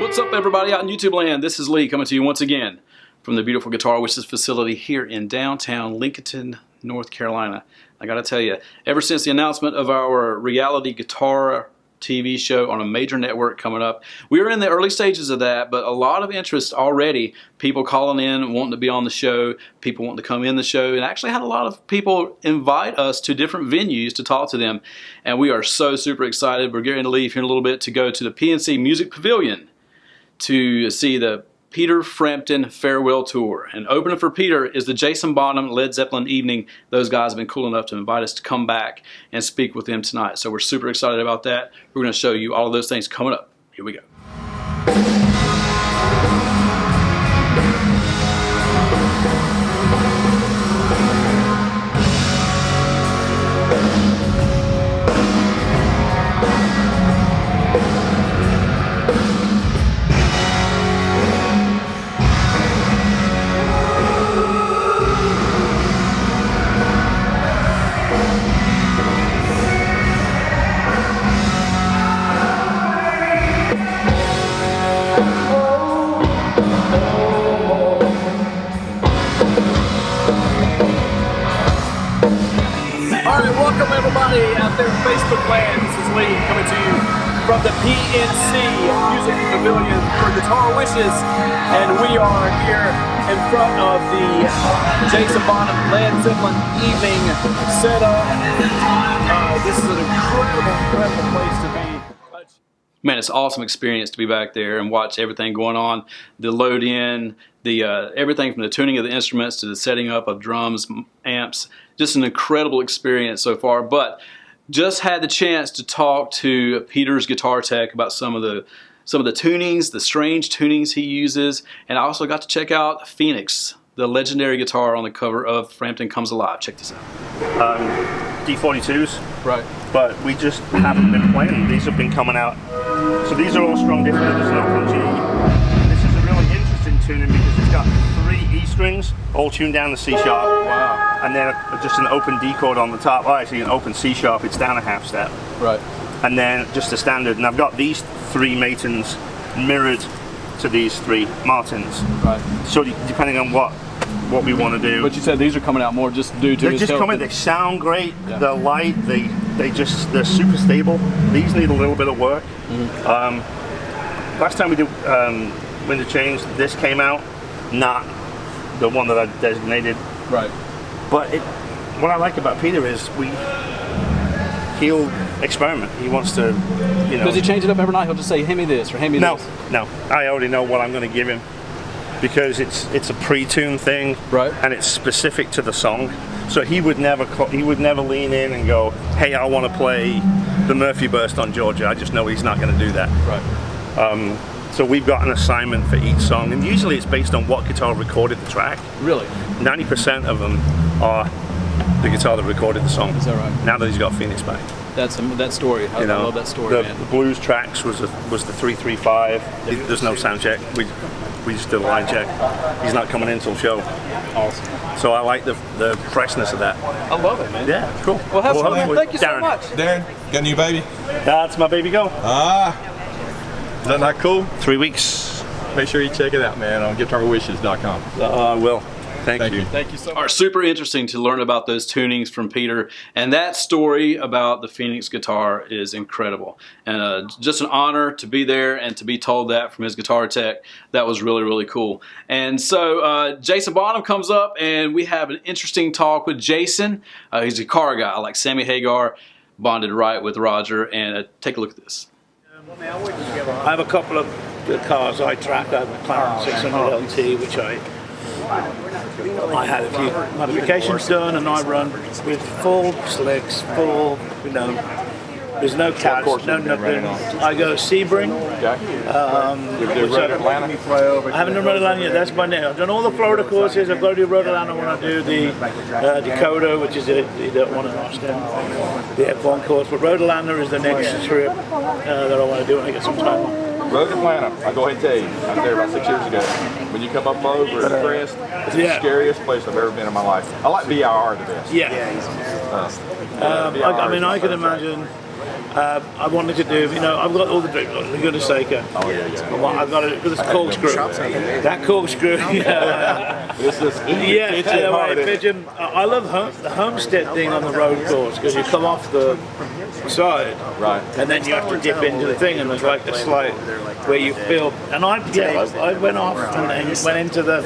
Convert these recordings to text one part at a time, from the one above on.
What's up, everybody out in YouTube land? This is Lee coming to you once again from the beautiful Guitar Wishes facility here in downtown Lincoln, North Carolina. I gotta tell you, ever since the announcement of our reality guitar TV show on a major network coming up, we were in the early stages of that, but a lot of interest already. People calling in, wanting to be on the show, people wanting to come in the show, and actually had a lot of people invite us to different venues to talk to them. And we are so super excited. We're getting to leave here in a little bit to go to the PNC Music Pavilion to see the Peter Frampton Farewell Tour. And opening for Peter is the Jason Bonham Led Zeppelin evening. Those guys have been cool enough to invite us to come back and speak with them tonight. So we're super excited about that. We're going to show you all of those things coming up. Here we go. Welcome everybody out there in Facebook land. This is Lee coming to you from the PNC Music Pavilion for Guitar Wishes, and we are here in front of the Jason Bonham Led Zeppelin evening setup. This is an incredible place to be. Man, it's an awesome experience to be back there and watch everything going on. The load in, the everything from the tuning of the instruments to the setting up of drums, amps. Just an incredible experience so far. But just had the chance to talk to Peter's guitar tech about some of the tunings, the strange tunings he uses, and I also got to check out Phoenix, the legendary guitar on the cover of Frampton Comes Alive. Check this out. D42s. Right. But we just haven't been playing them. These have been coming out. So these are all strung differently. There's an open G. This is a really interesting tuning because it's got 3 E strings all tuned down to C sharp. Wow. And then just an open D chord on the top. Oh, actually an open C sharp. It's down a half step. Right. And then just a standard. And I've got these 3 Matons mirrored to these 3 Martins. Right. So depending on what we want to do. But you said these are coming out more just due to They're just coming. They sound great. Yeah. They're light. They're super stable. These need a little bit of work. Last time we did Winter Change, this came out, not the one that I designated. Right. But what I like about Peter is he'll experiment. He wants to, you know. Does he change it up every night? He'll just say, hand me this, or hand me this? No. I already know what I'm going to give him because it's a pre-tuned thing, right? And it's specific to the song. So he would never lean in and go, hey, I want to play the Murphy Burst on Georgia. I just know he's not going to do that. Right. So we've got an assignment for each song, and usually it's based on what guitar recorded the track. Really? 90% of them are the guitar that recorded the song. Is that right? Now that he's got Phoenix back. That story. I love that story, man. The blues tracks was the 335. There's no sound check. We just did a line check. He's not coming in till show. Awesome. So I like the freshness of that. I love it, man. Yeah, cool. Well, have some fun. Thank you so much. Darren, got a new baby? That's my baby go. Is that not cool? 3 weeks. Make sure you check it out, man, on guitarwishes.com. I will. Thank you. Thank you so much. Super interesting to learn about those tunings from Peter, and that story about the Phoenix guitar is incredible. And just an honor to be there and to be told that from his guitar tech. That was really, really cool. And so Jason Bonham comes up, and we have an interesting talk with Jason. He's a car guy, like Sammy Hagar, bonded right with Roger. And take a look at this. I have a couple of cars I track. I have a McLaren 600 LT, which I had a few modifications done, and I run with full slicks, full, you know, there's no cats, no nothing. I go Sebring. Road Atlanta? I haven't done Road Atlanta yet, that's my name. I've done all the Florida courses. I've got to do Road Atlanta when I do the Dakota, which is the one in Austin, the F1 course. But Road Atlanta is the next trip that I want to do when I get some time off. Road Atlanta, I'll go ahead and tell you, I was there about 6 years ago. When you come up over at Crest, it's the scariest place I've ever been in my life. I like BIR the best. Yeah. I mean, I can imagine I wanted to do, you know, I've got all the drinks, the good Seika. Oh yeah. I've got it for this corkscrew. That corkscrew, yeah. Pigeon. I love the homestead thing on the road course because you come off the side, right, and then you have to dip into the thing, and there's like a slight where you feel. And I went off and then went into the,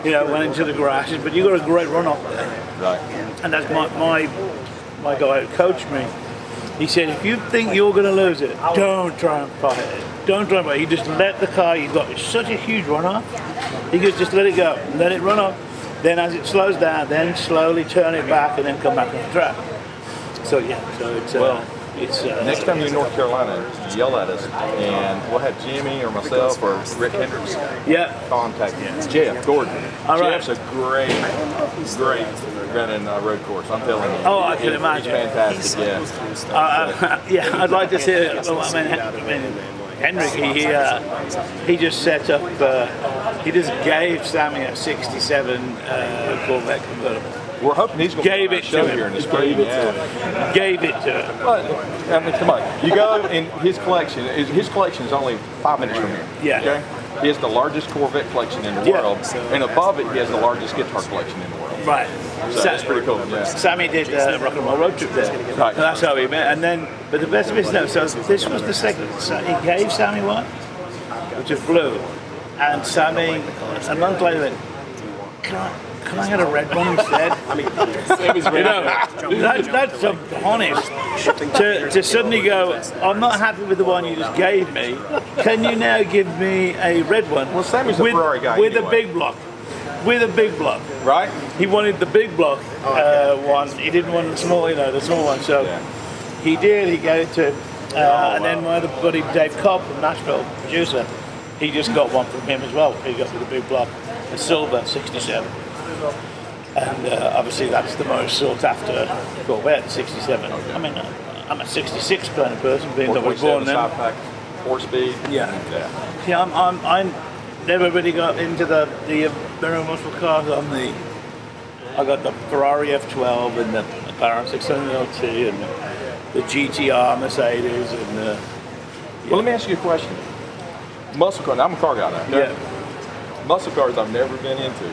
went into the garages, but you got a great run off there. Right. And that's my guy who coached me. He said, if you think you're going to lose it, don't try and fight it. Don't try and fight it. You just let the car, you've got such a huge runoff. You could just let it go, let it run off. Then as it slows down, then slowly turn it back and then come back on the track. So it's next time you're in North Carolina, yell at us, and we'll have Jimmy or myself or Rick Hendricks contact Jeff Gordon. Jeff's a great running road course. I'm telling you. Oh, I can imagine. He's fantastic. I'd like to see it. I mean, Hendrick, he just set up. He just gave Sammy a '67 Corvette convertible. We're hoping he's going to show here in the spring. Gave it to him. But, I mean, come on. You go in his collection. His collection is only 5 minutes from here. Yeah. Okay? He has the largest Corvette collection in the world, and above it, he has the largest guitar collection in the world. Right. So that's pretty cool. Yeah. Sammy did Rock and Roll Road Trip there. Right. So that's how we met. And then, but the best of it is, no, so this was the second. So he gave Sammy one, which is blue, and Sammy a month later went, can I get a red one instead? That's honest. To suddenly go, I'm not happy with the one you just gave me. Can you now give me a red one? Well, Sammy's a Ferrari guy with anyway. a big block. With a big block. Right? He wanted the big block one. He didn't want the small one. So he did. He gave it to. And then my other buddy Dave Cobb from Nashville, producer, he just got one from him as well. He got with a big block, a silver '67. And obviously that's the most sought after Corvette, '67. I mean, I'm a '66 kind of person, being that I was born then. 4-speed. Yeah, I never really got into the very muscle cars. I got the Ferrari F12 and the McLaren 600 LT and the GTR Mercedes and Well, let me ask you a question. Muscle cars. I'm a car guy now. Okay? Muscle cars I've never been into.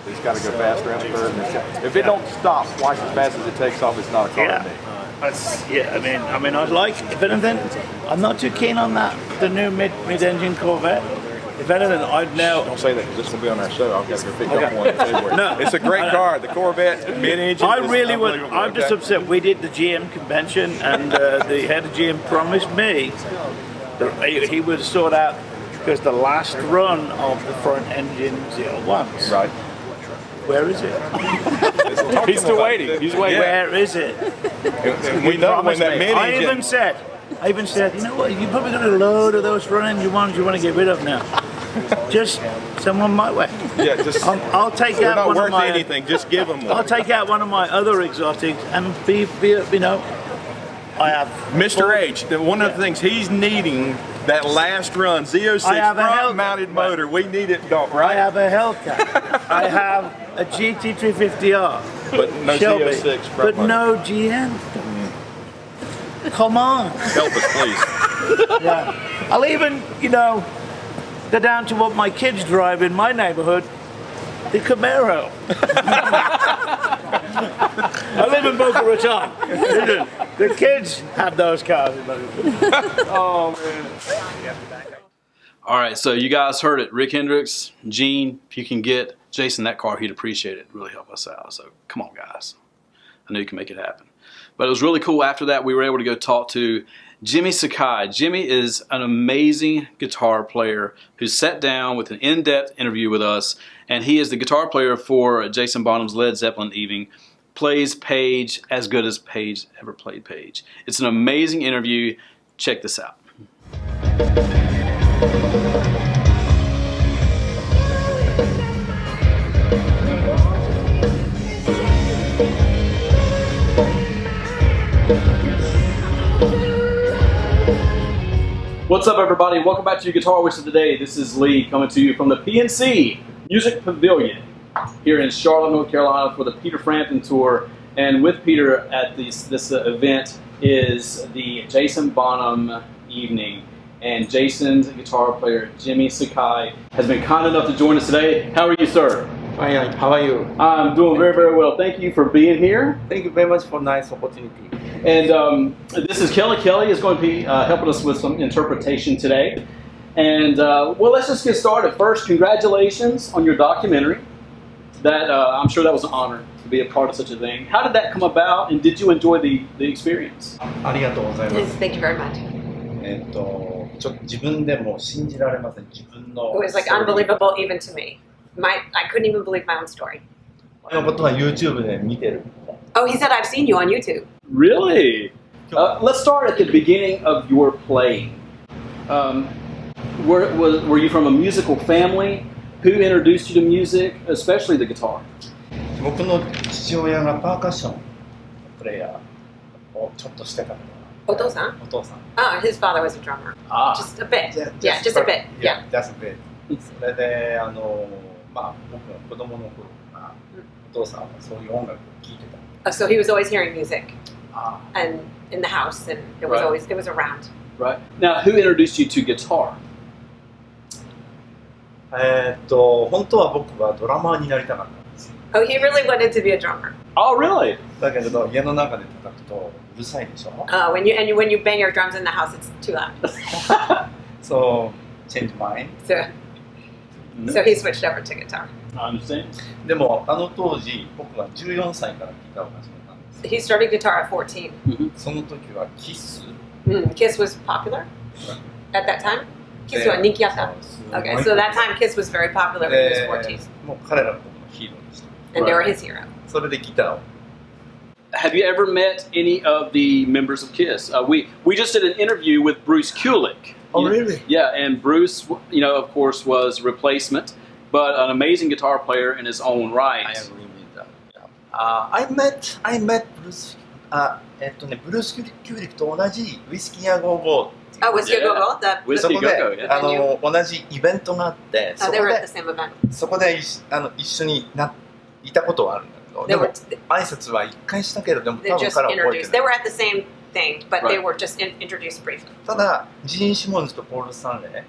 It's got to go fast around the curve. If it don't stop twice as fast as it takes off, it's not a car to me. I mean, I like, if anything, I'm not too keen on the new mid-engine Corvette. If anything, I'd now... Don't say that because this will be on our show. I've got to go pick up one in February. No, it's a great car. The Corvette mid-engine. I really would. I'm just upset. We did the GM convention, and the head of GM promised me that he would sort out, because the last run of the front engine ZL1s. Right. Where is it? He's still waiting. He's waiting. Where is it? We know when that mid-engine... I even said, you know what, you probably got a load of those front engine ones you want to get rid of now. Just someone my way. Yeah, just... I'll take out one of my... anything, just give them one. I'll take out one of my other exotics and be I have... Mr. H, one of the things he's needing, that last run, Z06 front-mounted motor, we need it, right? I have a Hellcat. I have a GT350R. But no Shelby, Z06 front but motor. no GM. Come on. Help us, please. Yeah. I'll even, go down to what my kids drive in my neighborhood, the Camaro. I live in Boca Raton. The kids have those cars. Oh, man. All right, so you guys heard it. Rick Hendricks, Gene, if you can get Jason that car, he'd appreciate it. Really help us out. So come on, guys. I know you can make it happen. But it was really cool. After that, we were able to go talk to Jimmy Sakurai. Jimmy is an amazing guitar player who sat down with an in-depth interview with us, and he is the guitar player for Jason Bonham's Led Zeppelin Evening. Plays Page as good as Page ever played Page. It's an amazing interview. Check this out. What's up, everybody? Welcome back to your Guitar Wishes today. This is Lee coming to you from the PNC Music Pavilion here in Charlotte, North Carolina for the Peter Frampton Tour. And with Peter at this event, is the Jason Bonham evening. And Jason's guitar player, Jimmy Sakurai, has been kind enough to join us today. How are you, sir? Fine. How are you? I'm doing very, very well. Thank you for being here. Thank you very much for nice opportunity. And this is Kelly. Kelly is going to be helping us with some interpretation today. And well, let's just get started. First, congratulations on your documentary. That I'm sure that was an honor to be a part of such a thing. How did that come about, and did you enjoy the experience? ありがとうございます。 Thank you very much. ちょっと自分でも信じられません。自分の It was like unbelievable even to me. I couldn't even believe my own story. のことは YouTube で見てる。 Oh, he said I've seen you on YouTube. Really? Let's start at the beginning of your playing. Were you from a musical family? Who introduced you to music, especially the guitar? 僕の父親がパーカッションプレイヤーをちょっとしてたから。 Oto-san? お父さん。 Oh, his father was a drummer. Ah. Just a bit. Yeah, just a bit. Yeah. Just a bit. それでまあ僕の子供の頃からお父さんはそういう音楽を聴いてた。 So he was always hearing music, Ah. and in the house, and it was Right. it was around. Right. Now, who introduced you to guitar? 本当は僕はドラマーになりたかったんですよ。 Oh, he really wanted to be a drummer. Oh, really? だけれど家の中で叩くとうるさいでしょ。 When you bang your drums in the house, it's too loud. So change mine. So he switched over to guitar. I understand. でも当時僕は14歳からギターを始めたんです。 He started guitar at 14. その時はキス Kiss was popular at that time. Kiss was nikiata. Okay, so that time Kiss was very popular when he was 14, もう彼らの僕のヒーローでした。 and they were his hero. それでギターを Have you ever met any of the members of Kiss? We just did an interview with Bruce Kulick. Oh, really? Yeah, and Bruce, of course, was replacement, but an amazing guitar player in his own right. I agree with that. Yeah. I met ブルースブルース・キューリックと同じウイスキーやゴーゴー Oh, was Yeah. Yogo the Whiskey そこで Go-Go, yeah. 同じイベントがあってそ Oh, こ they were at で the same event. そこで一緒にいたことはあるんだけど They でも were 挨拶は一回したけどでも they 多分 just 彼は覚え introduced. て They ない were at the same thing, but they Right. were just introduced briefly. ただジーン・シモンズとポール・スタンレ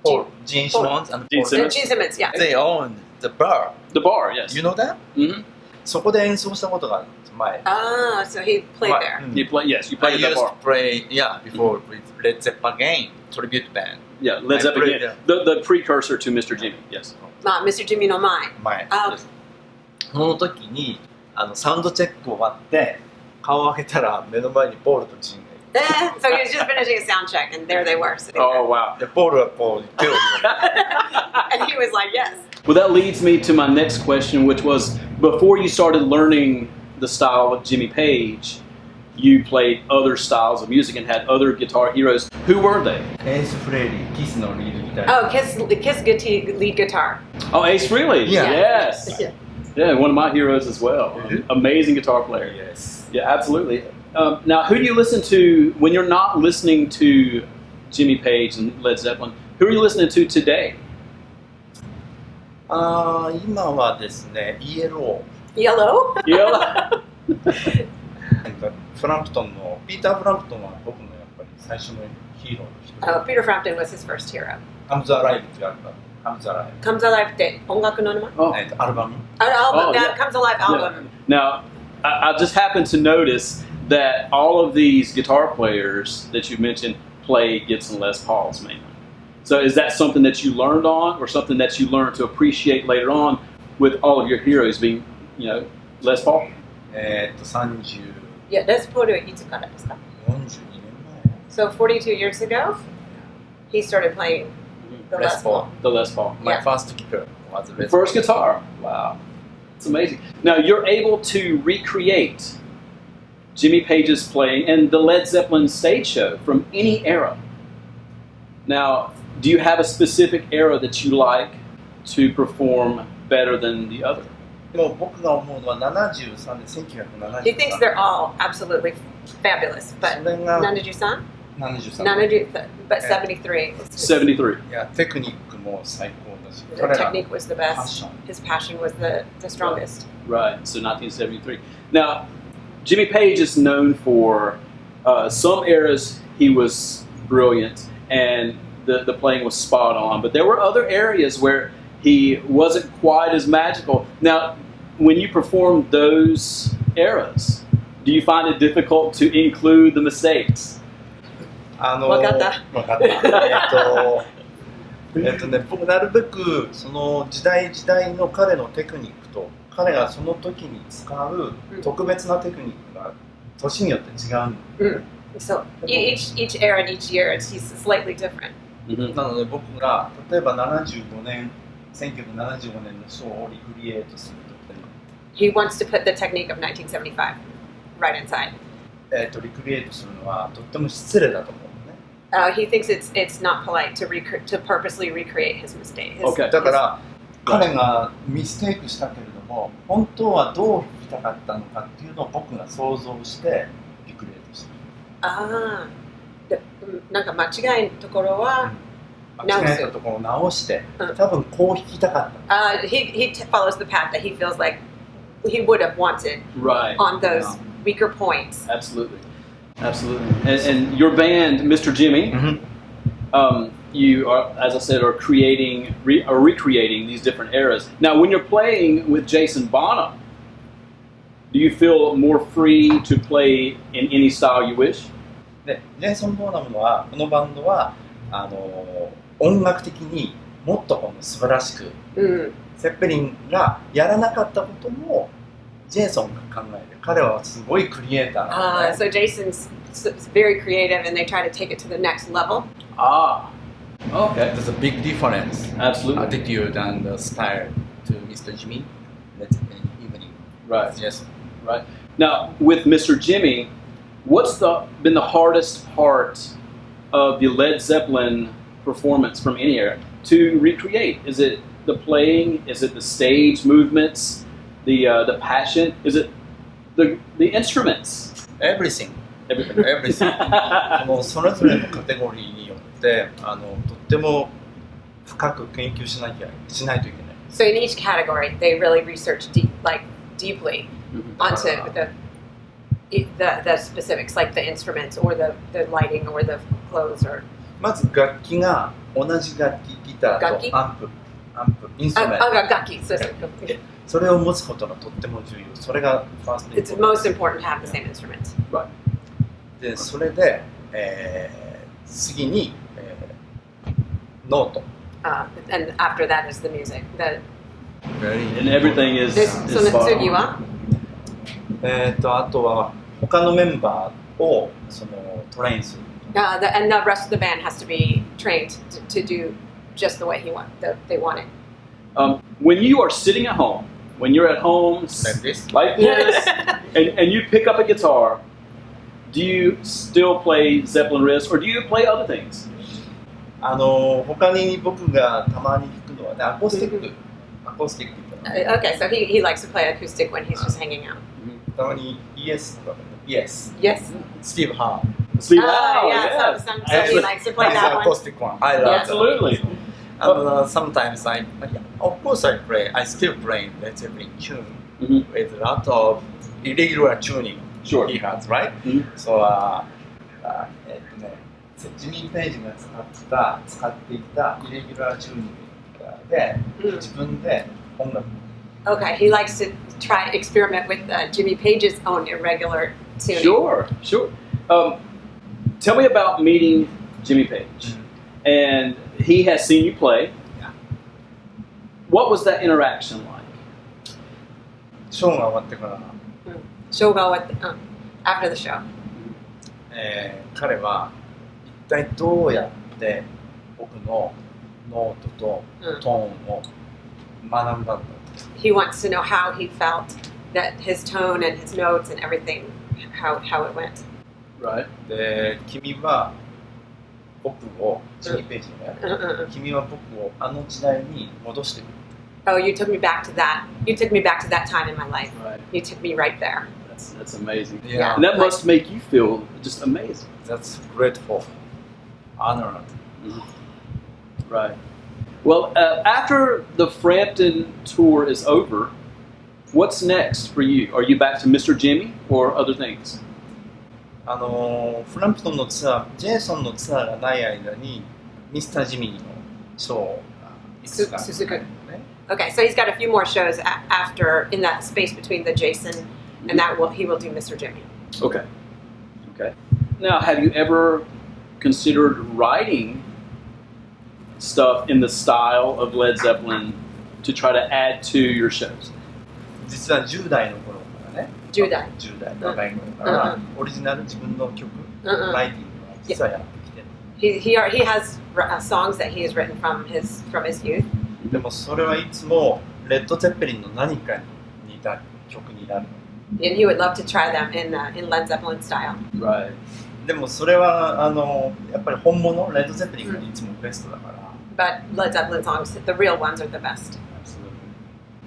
ージーン・シモンズ and Gene Paul Simmons. Gene Simmons, yeah. they own the bar The bar, yes. you know that? Mm-hmm. そこで演奏したことがあるんです前 Ah, so he played ま there. うん You played I at that used bar. to play before with Led Zeppelin tribute band Yeah, Led I Zeppelin. played Yeah. The precursor to Mr. Jimmy, yes. Mr. Jimmy no Mai. 前 Ah, その時にサウンドチェック終わって顔を開けたら目の前にポールとジンがい so he was just finishing a sound check, and there they were sitting Oh, wow. てでポールはこう手を広げて there. And he was like, yes. Well, that leads me to my next question, which was before you started learning the style of Jimmy Page, you played other styles of music and had other guitar heroes. Who were they? エース・フレイリーキスのリードギター Oh, Kiss lead guitar. Oh, Ace Frehley. Yeah. Yes. Yeah, one of my heroes as well. Mhm. Amazing guitar player. Yes. Yeah, absolutely. Now, who do you listen to when you're not listening to Jimmy Page and Led Zeppelin? Who are you listening to today? 今はですね ELO Yellow? Yeah. フランプトンのピーター・フランプトンは僕のやっぱり最初のヒーローの一人 Oh, Peter Frampton was his first hero. Comes Alive っていうアルバム Comes Alive Comes Alive って音楽の名前? Oh. アルバム Album, Oh, that yeah. Comes Alive album. Now, I just happened to notice that all of these guitar players that you mentioned play Gibson Les Pauls mainly. So is that something that you learned on, or something that you learned to appreciate later on with all of your heroes being, Les Paul? 30 Yeah, Les Paul いつからですか? 42年 So 42 years ago, he started playing the Les Les Paul. The Les Paul. My Yeah. first guitar was Les First guitar. Wow. It's amazing. Now, you're able to recreate Jimmy Page's playing and the Led Zeppelin stage show from any era. Now, do you have a specific era that you like to perform better than the other? でも僕が思うのは73年 1973 He thinks they're all absolutely fabulous, but それが Nanaju-san? 73 Nanaju, but Yeah. 73. 73. いやテクニックも最高だし The 彼ら technique was the best. Passion. His passion was the strongest. Right, so 1973. Now, Jimmy Page is known for Some eras he was brilliant and the playing was spot on, but there were other areas where he wasn't quite as magical. Now, when you perform those eras, do you find it difficult to include the mistakes? わかった。わかった。僕なるべくその時代時代の彼のテクニックと彼がその時に使う特別なテクニックが年によって違う。So each era and each year, he's slightly different. なので僕が例えば1975年のショーをリクリエイトするときに He wants to put the technique of 1975 right inside. リクリエイトするのはとっても失礼だと思うね。He thinks it's not polite to purposely recreate his mistake. だから彼がミステイクしたけれども本当はどう弾きたかったのかっていうのを僕が想像してリクリエイトした。なんか間違いのところは間違えたところを直して、多分こう弾きたかった。He follows the path that he feels like he would have wanted on those weaker points. Absolutely. And your band, Mr. Jimmy, you are, as I said, are recreating these different eras. Now, when you're playing with Jason Bonham, do you feel more free to play in any style you wish? で、ジェイソン・ボーナムのはこのバンドは音楽的にもっと素晴らしく、セッペリンがやらなかったこともジェイソンが考える。彼はすごいクリエイターなので。So Jason's very creative, and they try to take it to the next level. Okay. There's a big difference. Absolutely. Attitude and style to Mr. Jimmy. Led Zeppelin evening. Right. Yes. Right. Now, with Mr. Jimmy, what's been the hardest part of the Led Zeppelin performance from any era to recreate? Is it the playing? Is it the stage movements? The passion? Is it the instruments? Everything. もうそれぞれのカテゴリーによってとっても深く研究しないといけない。So in each category, they really research deeply onto the specifics, like the instruments or the lighting or the clothes or. まず楽器が同じ楽器、ギターとアンプ、インストゥルメント。楽器。それを持つことがとっても重要。それがファースト。It's most important to have the same instruments. Right. で、それで、次に、ノート。And after that is the music. And everything is. その次は？あとは他のメンバーをトレインする。And the rest of the band has to be trained to do just the way they want it. When you are sitting at home, when you're at home like this, and you pick up a guitar, do you still play Zeppelin riffs or do you play other things? 他に僕がたまに弾くのはね、アコースティック。Okay, so he likes to play acoustic when he's just hanging out. たまに Yes とか Yes. Steve Hart. So he likes to play that one. Acoustic one. I love Absolutely. And sometimes of course I still play Led Zeppelin tune with a lot of irregular tuning he has, right? So ジミー・ペイジが使っていたイレギュラーチューニングで自分で音楽。Okay, he likes to experiment with Jimmy Page's own irregular tuning. Sure. Tell me about meeting Jimmy Page. And he has seen you play. What was that interaction like? ショーが終わってからショーが終わって、after the show. 彼は一体どうやって僕のノートとトーンを学んだんだろう。He wants to know how he felt, that his tone and his notes and everything, how it went. Right. で、君は僕をジミー・ペイジね。君は僕をあの時代に戻してくれ。Oh, you took me back to that. You took me back to that time in my life. Right. You took me right there. That's amazing. Yeah. And that must make you feel just amazing. That's grateful, honored. Right. Well, after the Frampton tour is over, what's next for you? Are you back to Mr. Jimmy or other things? フランプトンのツアー、ジェイソンのツアーがない間に、ミスタージミーのショーがいくつかあるんだよね。Okay, so he's got a few more shows after in that space between the Jason and he will do Mr. Jimmy. Okay. Okay. Now, have you ever considered writing stuff in the style of Led Zeppelin to try to add to your shows? 実は10代の頃からね、10代若い頃からオリジナル自分の曲、ライティングは実はやってきてる。He has songs that he has written from his youth. でもそれはいつもレッド・ゼッペリンの何かに似た曲になるの。And he would love to try them in Led Zeppelin style. Right. でもそれはやっぱり本物レッド・ゼッペリンがいつもベストだから。But Led Zeppelin songs, the real ones are the best.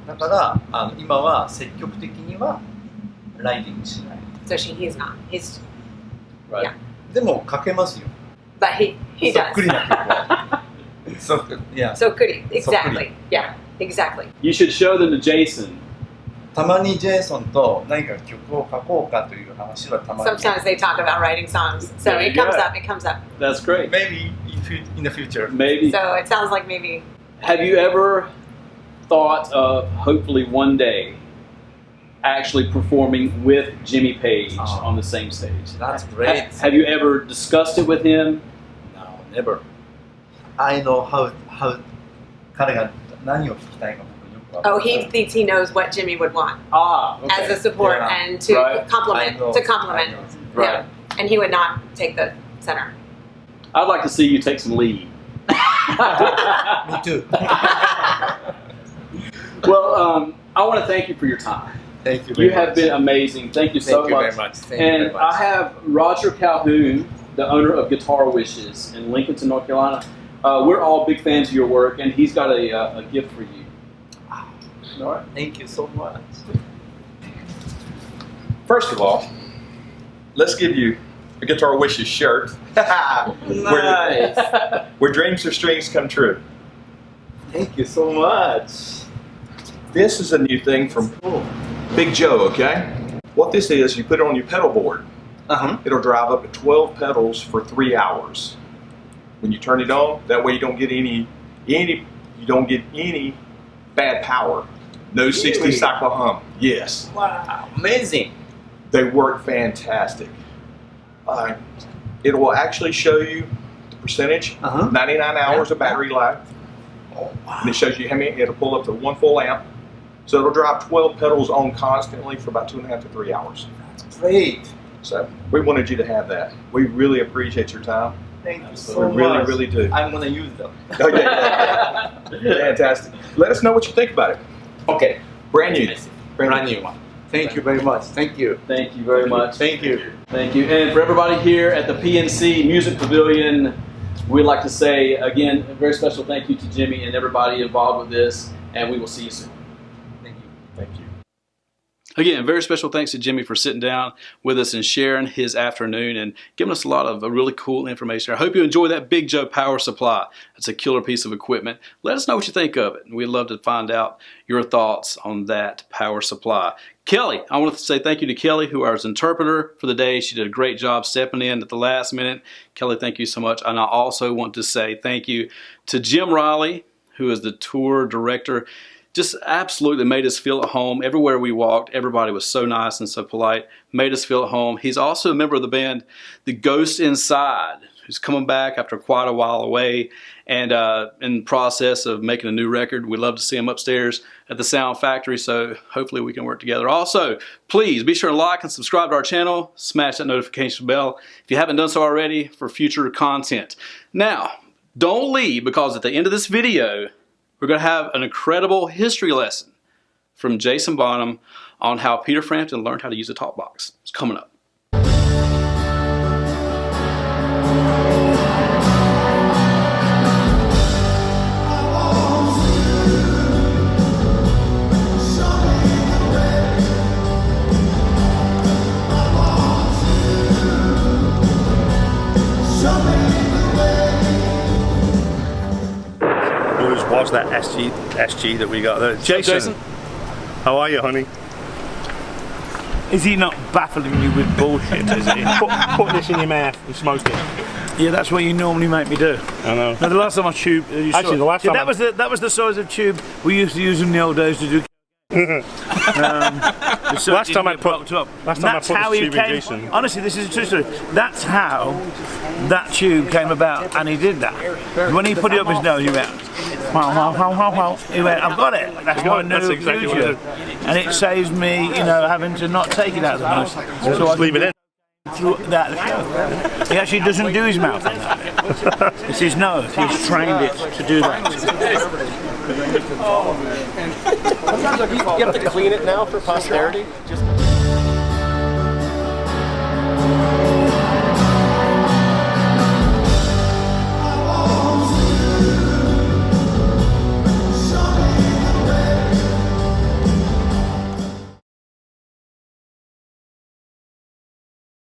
だから今は積極的にはライティングしない。So he's not. He's Right. Yeah. でも書けますよ。 But he そ does. っくりな曲は。そっくり。いや。 So could he? Exactly. Yeah. Exactly. You should show them to Jason. たまにジェイソンと何か曲を書こうかという話はたまに。 Sometimes they talk about writing songs. So There it you comes go. up. It comes up. That's great. Maybe in the future. Maybe. So it sounds like maybe. Have you ever thought of hopefully one day actually performing with Jimmy Page on the same stage? That's great. Have you ever discussed it with him? No, never. I know how 彼が何を聞きたいか僕よくわかる。 Oh, he thinks he knows what Jimmy would want Okay. as a support Yeah. and to Right. compliment. I know. To compliment. I know. Right. Yeah. And he would not take the center. I'd like to see you take some lead. Me too. Well, I want to thank you for your time. Thank you very You much. have been amazing. Thank you so Thank you much. very much. Thank you And very much. I have Roger Calhoun, the owner of Guitar Wishes in Lincolnton, North Carolina. We're all big fans of your work, and he's got a gift for you. All right. Thank you so much. First of all, let's give you a Guitar Wishes shirt. Nice. Where dreams or strings come true. Thank you so much. This is a new thing from Big Joe, okay? What this is, you put it on your pedal board. It'll drive up to 12 pedals for 3 hours. When you turn it on, that way you don't get any bad power. No 60 cycle hum. Yes. Wow, amazing. They work fantastic. It will actually show you the percentage, 99 hours of battery life. Oh, wow. And it shows you how many, it'll pull up to 1 full amp. So it'll drive 12 pedals on constantly for about 2.5 to 3 hours. That's great. So we wanted you to have that. We really appreciate your time. Thank you so We really, much. really do. I'm gonna use them. Okay. Fantastic. Let us know what you think about it. Okay. Brand new. Brand new one. Thank you very much. Thank you. Thank you very much. Thank you. Thank you. And for everybody here at the PNC Music Pavilion, we'd like to say, again, a very special thank you to Jimmy and everybody involved with this, and we will see you soon. Thank you. Thank you. Again, very special thanks to Jimmy for sitting down with us and sharing his afternoon and giving us a lot of really cool information. I hope you enjoy that Big Joe power supply. It's a killer piece of equipment. Let us know what you think of it. We'd love to find out your thoughts on that power supply. Kelly, I want to say thank you to Kelly, who is our interpreter for the day. She did a great job stepping in at the last minute. Kelly, thank you so much. And I also want to say thank you to Jim Riley, who is the tour director. Just absolutely made us feel at home. Everywhere we walked, everybody was so nice and so polite, made us feel at home. He's also a member of the band, The Ghost Inside, who's coming back after quite a while away and in the process of making a new record. We'd love to see him upstairs at the Sound Factory, so hopefully we can work together. Also, please be sure to like and subscribe to our channel. Smash that notification bell if you haven't done so already for future content. Now, don't leave, because at the end of this video, we're going to have an incredible history lesson from Jason Bonham on how Peter Frampton learned how to use a talk box. It's coming up. Was that SG that we got there? Jason, Jason, how are you, honey? Is he not baffling you with bullshit, is he? Put this in your mouth and smoke it. Yeah, that's what you normally make me do. I know. Now, the last time I tubed, Actually, the last time that was the size of tube we used to use in the old days to do. Last time I put the tube in Jason. Honestly, this is a true story. That's how that tube came about, and he did that. When he put it up his nose, he went, wow, wow, wow, wow, wow. He went, I've got it. That's my new exactly future. And it saves me, having to not take it out of the nose. So Just leave it in. Through that he actually doesn't do his mouth. It's his nose. He's trained it to do that. You have to clean it now for posterity? Just